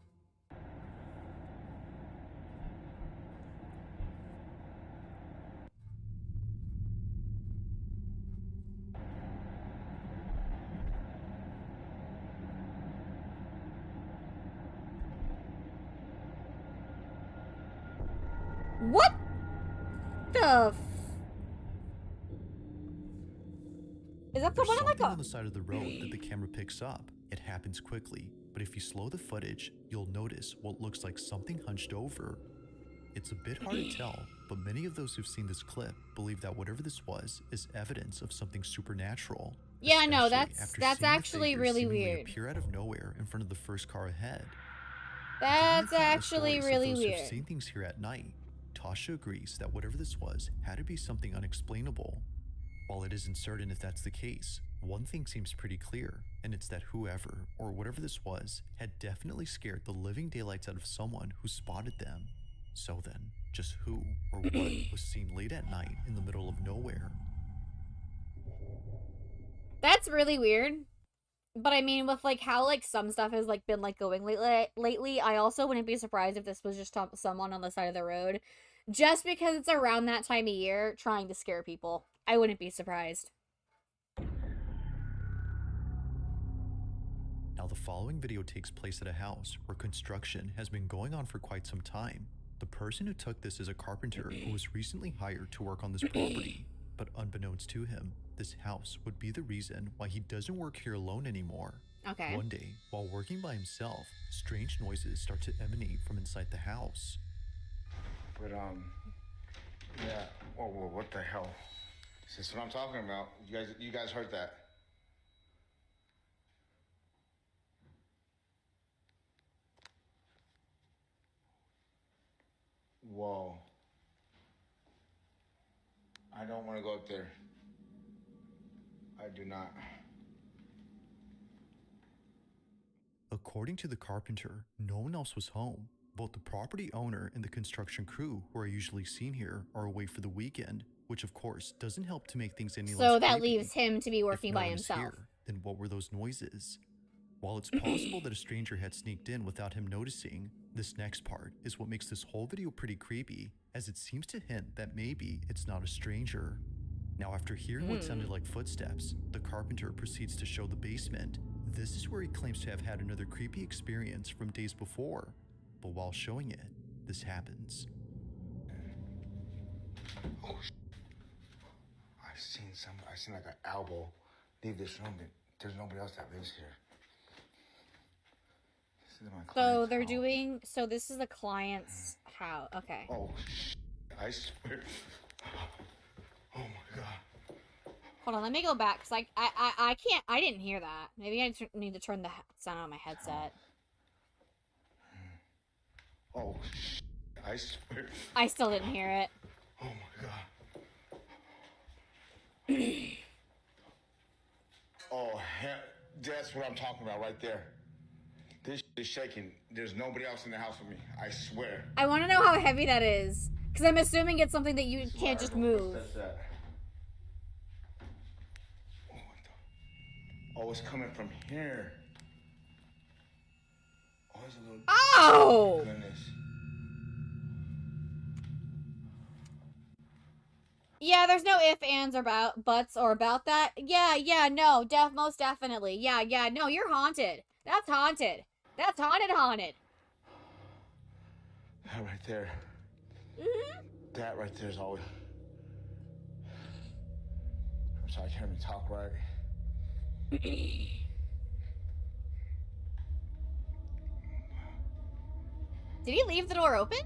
What the Is that There's someone on like something a... on the side of the road that the camera picks up. It happens quickly, but if you slow the footage, you'll notice what looks like something hunched over. It's a bit hard to tell, but many of those who've seen this clip believe that whatever this was is evidence of something supernatural. Yeah, no, especially that's after that's seeing the actually figure really seemingly weird. appear out of nowhere in front of the first car ahead. That's Given the countless actually stories of really those who've weird. seen things here at night, Tasha agrees that whatever this was had to be something unexplainable. While it isn't certain if that's the case, one thing seems pretty clear, and it's that whoever or whatever this was had definitely scared the living daylights out of someone who spotted them. So then, just who or what was seen late at night in the middle of nowhere? That's really weird. But I mean, with like how like some stuff has like been like going lately, I also wouldn't be surprised if this was just someone on the side of the road, just because it's around that time of year trying to scare people. I wouldn't be surprised. Now the following video takes place at a house where construction has been going on for quite some time. The person who took this is a carpenter who was recently hired to work on this property, but unbeknownst to him, this house would be the reason why he doesn't work here alone anymore. Okay. One day, while working by himself, strange noises start to emanate from inside the house. But, yeah. Whoa, what the hell? This is what I'm talking about. You guys heard that? Whoa. I don't want to go up there. I do not. According to the carpenter, no one else was home. Both the property owner and the construction crew who are usually seen here are away for the weekend, which of course doesn't help to make things any less So that creepy. leaves him to be If working no by one is himself. here, then what were those noises? While it's possible that a stranger had sneaked in without him noticing, this next part is what makes this whole video pretty creepy, as it seems to hint that maybe it's not a stranger. Now, after hearing what sounded like footsteps, the carpenter proceeds to show the basement. This is where he claims to have had another creepy experience from days before, but while showing it, this happens. Oh, I've seen like an elbow leave this room, but there's nobody else that lives here. This is my So client's they're house. doing. So this is the client's house. Okay. Oh, I swear. Oh my god. Hold on. Let me go back because I can't. I didn't hear that. Maybe I need to turn the sound on my headset. Oh, I swear. I still didn't hear it. Oh my god. Oh, that's what I'm talking about right there. This is shaking. There's nobody else in the house with me. I swear. I want to know how heavy that is because I'm assuming it's something that you can't just move. That's that. Oh, what the? Oh, it's coming from here. Oh, it's a little. Oh! Goodness. Yeah, there's no ifs, ands, or buts or about that. Yeah, no, most definitely. Yeah, no, you're haunted. That's haunted. That's haunted. That right there. That right there is always. I'm sorry, I can't even talk right. Did he leave the door open?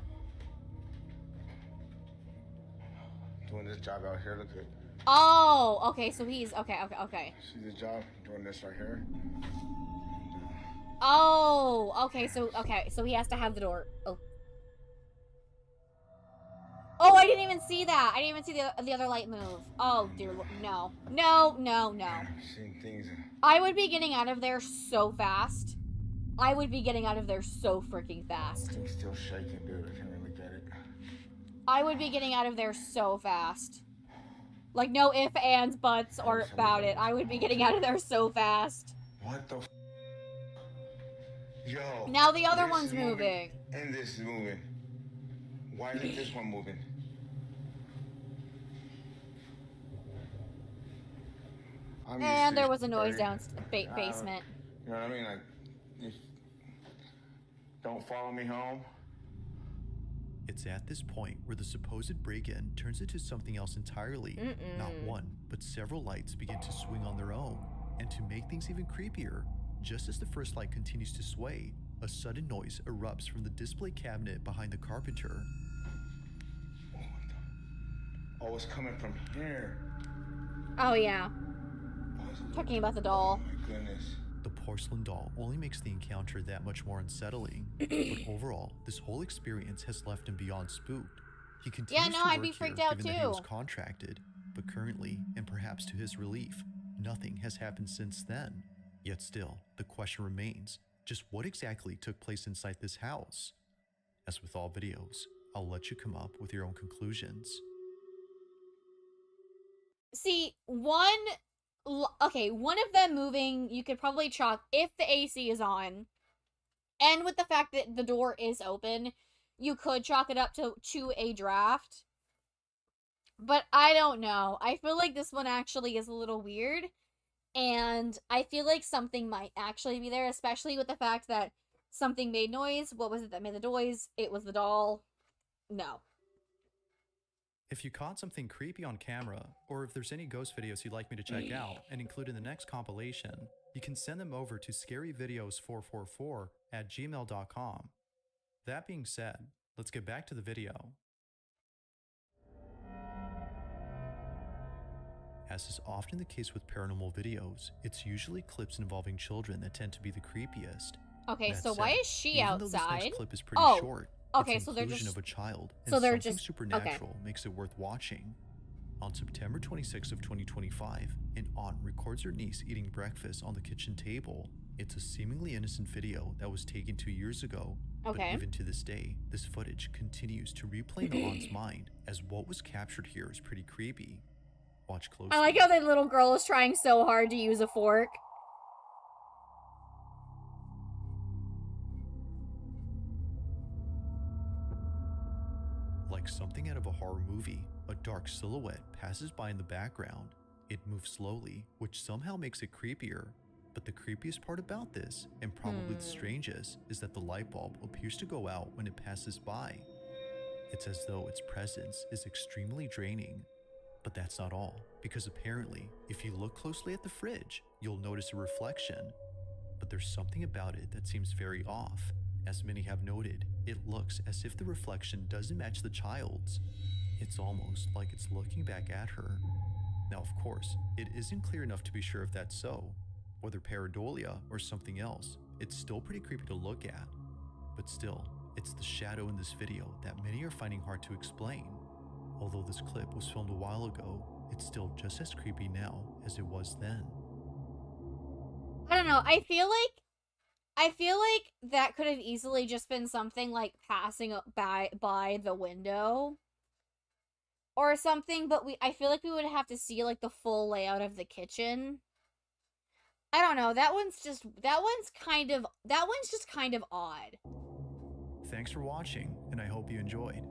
Doing this job out here, look at. Oh, okay, so he's okay. See this job? Doing this right here. Oh, okay, so he has to have the door open. Oh, I didn't even see that. I didn't even see the other light move. Oh, dear Lord. No. I've seen things. I would be getting out of there so fast. I would be getting out of there so freaking fast. Things still shaking, dude. I can't really get it. I would be getting out of there so fast. Like, no ifs, ands, buts, or about it. I would be getting out of there so fast. What the Yo. Now the other this one's is moving. And this is moving. Why isn't this one moving? I'm used And to there was a noise very- down basement. You know what I mean? Like, if don't follow me home. It's at this point where the supposed break-in turns into something else entirely. Not one, but several lights begin to swing on their own. And to make things even creepier, just as the first light continues to sway, a sudden noise erupts from the display cabinet behind the carpenter. Oh, what the? Oh, it's coming from here. Oh, yeah. Oh, it's a little- Talking about the doll. Oh my goodness. The porcelain doll only makes the encounter that much more unsettling, but overall, this whole experience has left him beyond spooked. He continues no, to I'd work be here, freaked out given that he was too. contracted, but currently, and perhaps to his relief, nothing has happened since then. Yet still, the question remains, just what exactly took place inside this house? As with all videos, I'll let you come up with your own conclusions. See, one of them moving, you could probably chalk, if the AC is on, and with the fact that the door is open, you could chalk it up to a draft. But I don't know. I feel like this one actually is a little weird, and I feel like something might actually be there, especially with the fact that something made noise. What was it that made the noise? It was the doll. No. If you caught something creepy on camera, or if there's any ghost videos you'd like me to check out and include in the next compilation, you can send them over to scaryvideos444@gmail.com. That being said, let's get back to the video. As is often the case with paranormal videos, it's usually clips involving children that tend to be the creepiest. Okay, That so why said, is she even though outside? this next clip is pretty Oh, short, okay, its so they're inclusion just- of a child so and they're something just- supernatural makes it worth watching. On September 26 of 2025, an aunt records her niece eating breakfast on the kitchen table. It's a seemingly innocent video that was taken 2 years ago, but Okay. even to this day, this footage continues to replay in the aunt's mind, as what was captured here is pretty creepy. Watch closely. I like how the little girl is trying so hard to use a fork. horror movie, a dark silhouette passes by in the background. It moves slowly, which somehow makes it creepier. But the creepiest part about this, and probably the strangest, is that the light bulb appears to go out when it passes by. It's as though its presence is extremely draining. But that's not all, because apparently, if you look closely at the fridge, you'll notice a reflection. But there's something about it that seems very off. As many have noted, it looks as if the reflection doesn't match the child's. It's almost like it's looking back at her. Now, of course, it isn't clear enough to be sure if that's so. Whether pareidolia or something else, it's still pretty creepy to look at. But still, it's the shadow in this video that many are finding hard to explain. Although this clip was filmed a while ago, it's still just as creepy now as it was then. I don't know. I feel like that could have easily just been something like passing by the window or something, but I feel like we would have to see like the full layout of the kitchen. I don't know. That one's just kind of odd. Thanks for watching, and I hope you enjoyed.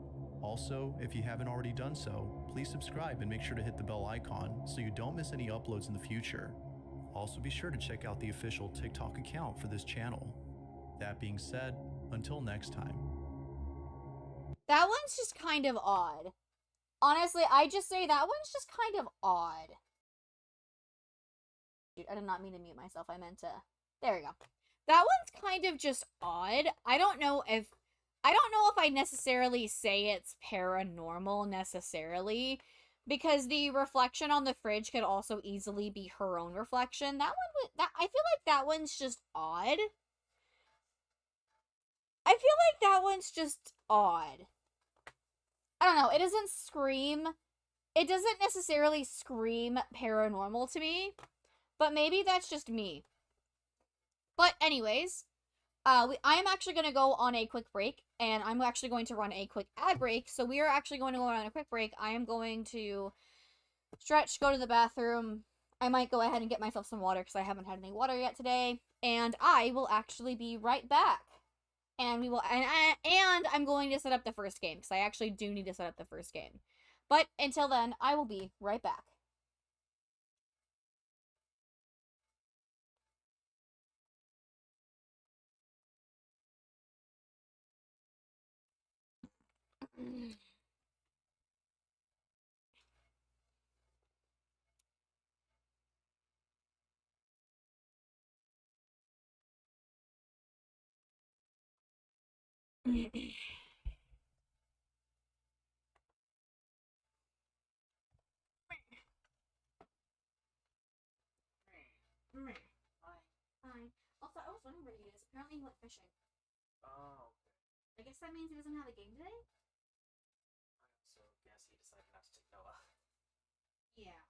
Also, if you haven't already done so, please subscribe and make sure to hit the bell icon so you don't miss any uploads in the future. Also, be sure to check out the official TikTok account for this channel. That being said, until next time. That one's just kind of odd. Honestly, I just say that one's just kind of odd. Dude, I did not mean to mute myself. I meant to. There we go. That one's kind of just odd. I don't know if I necessarily say it's paranormal necessarily, because the reflection on the fridge could also easily be her own reflection. I feel like that one's just odd. I feel like that one's just odd. I don't know. It doesn't necessarily scream paranormal to me, but maybe that's just me. But anyways, I am actually going to go on a quick break, and I'm actually going to run a quick ad break. So we are actually going to go on a quick break. I am going to stretch, go to the bathroom. I might go ahead and get myself some water because I haven't had any water yet today. And I will actually be right back. And I'm going to set up the first game because I actually do need to set up the first game. But until then, I will be right back. Hi. Also, I was wondering where he is. Apparently he went fishing. Oh, I guess that means he doesn't have a game today? so guess he decided not to take Noah. Yeah.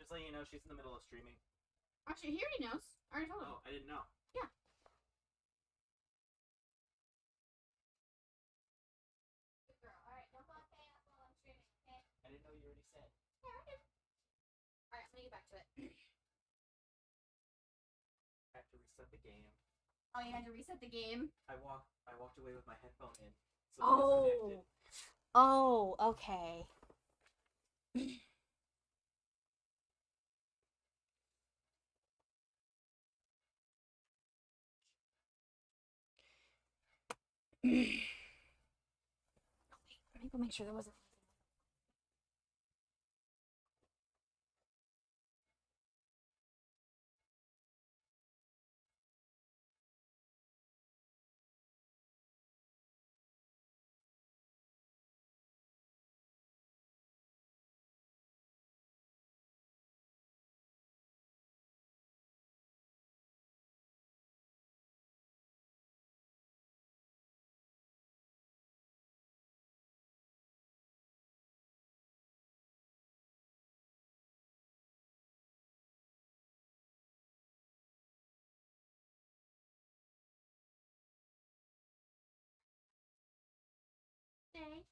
Just letting you know, she's in the middle of streaming. Actually, he already knows. I already told him. Oh, I didn't know. Yeah. Good girl. Alright, don't go pay up while I'm streaming, okay? I didn't know you already said. Yeah, I did. Alright, I'm gonna get back to it. I have to reset the game. Oh, you had to reset the game? I walked away with my headphone in. So Oh. disconnected. Oh, okay. Let me go make sure there wasn't. Stay.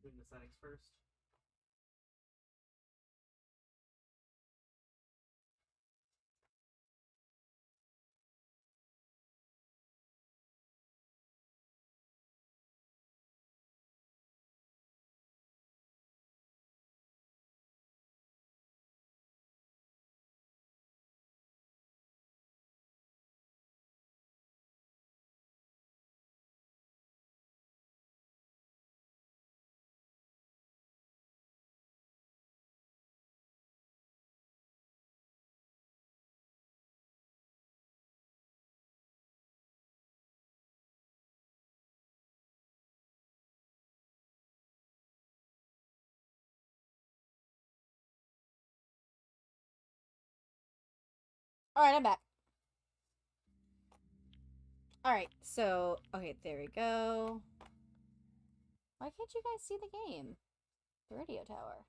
Doing the settings first. Alright, I'm back. Alright, so, okay, there we go. Why can't you guys see the game? The radio tower.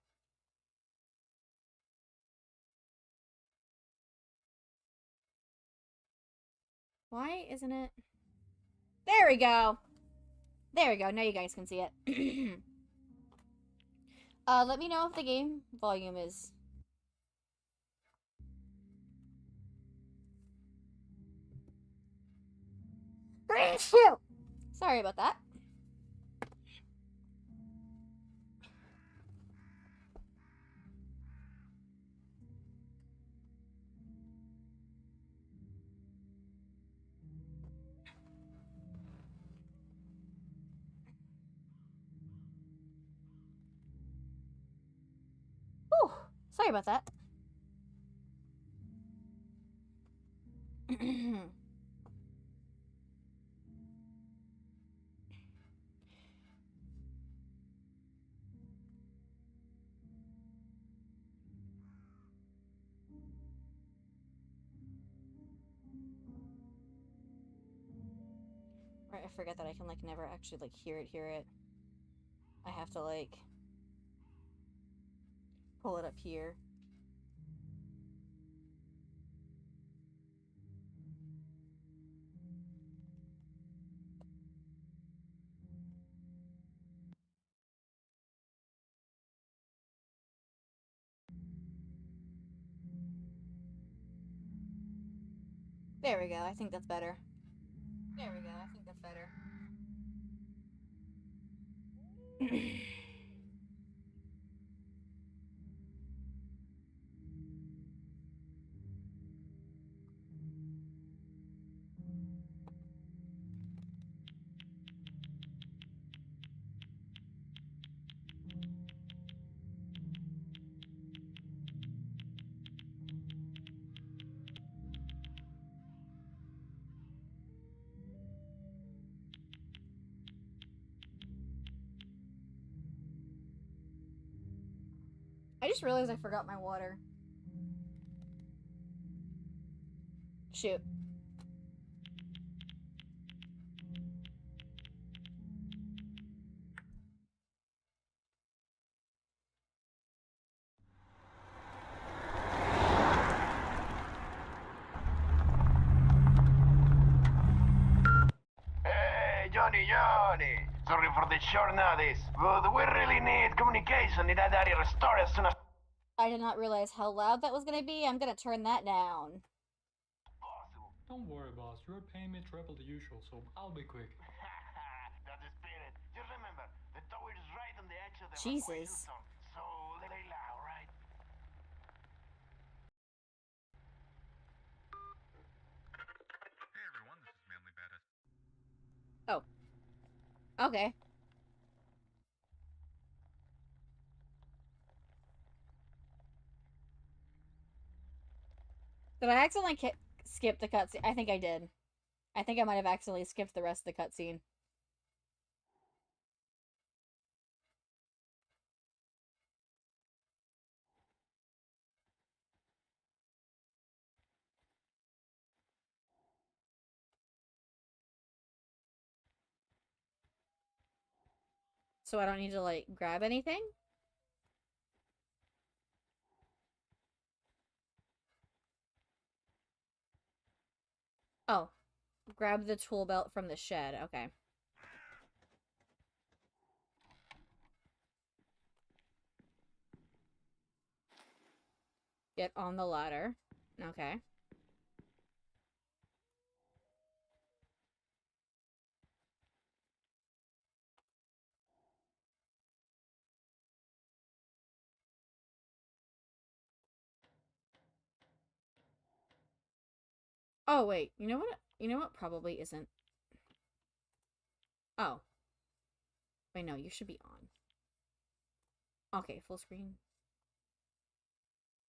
Why isn't it? There we go! There we go, now you guys can see it. Let me know if the game volume is... Sorry about that. Whew, sorry about that. Right, I forget that I can, like, never actually, like, hear it. I have to, like, pull it up here. There we go. I think that's better. There we go. I think that's better. I just realized I forgot my water. Shoot. Hey, Johnny. Sorry for the short notice, but we really need communication in that area restored as soon as I did not realize how loud that was gonna be. I'm gonna turn that down. possible. Don't worry, boss. You're paying me triple the usual, so I'll be quick. That's the spirit. Just remember, the tower is right on the edge of the Jesus. evacuation zone, so lay low, right? Hey everyone, this is Manly Badass. Oh. Okay. Did I accidentally skip the cutscene? I think I did. I think I might have accidentally skipped the rest of the cutscene. So I don't need to, like, grab anything? Oh. Grab the tool belt from the shed. Okay. Get on the ladder. Okay. Oh, wait. You know what? You know what probably isn't? Oh. Wait, no. You should be on. Okay, full screen.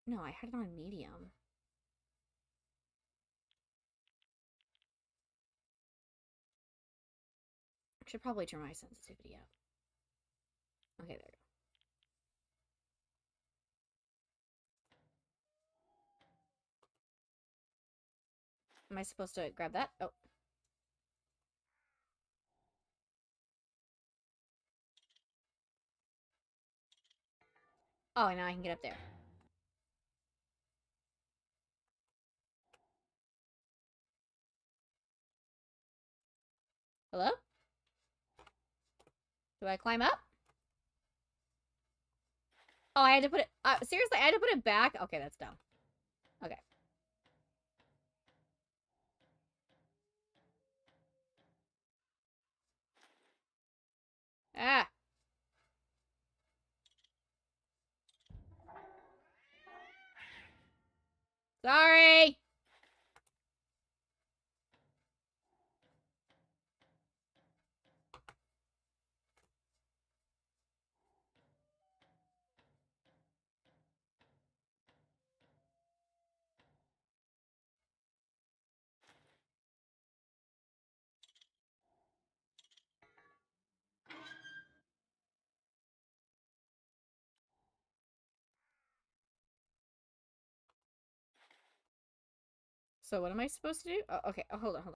No, I had it on medium. I should probably turn my sensitivity up. Okay, there we go. Am I supposed to grab that? Oh. Oh, and now I can get up there. Hello? Do I climb up? Oh, I had to put it... seriously, I had to put it back? Okay, that's dumb. Okay. Ah! Sorry! So what am I supposed to do? Oh, okay. Oh, hold on.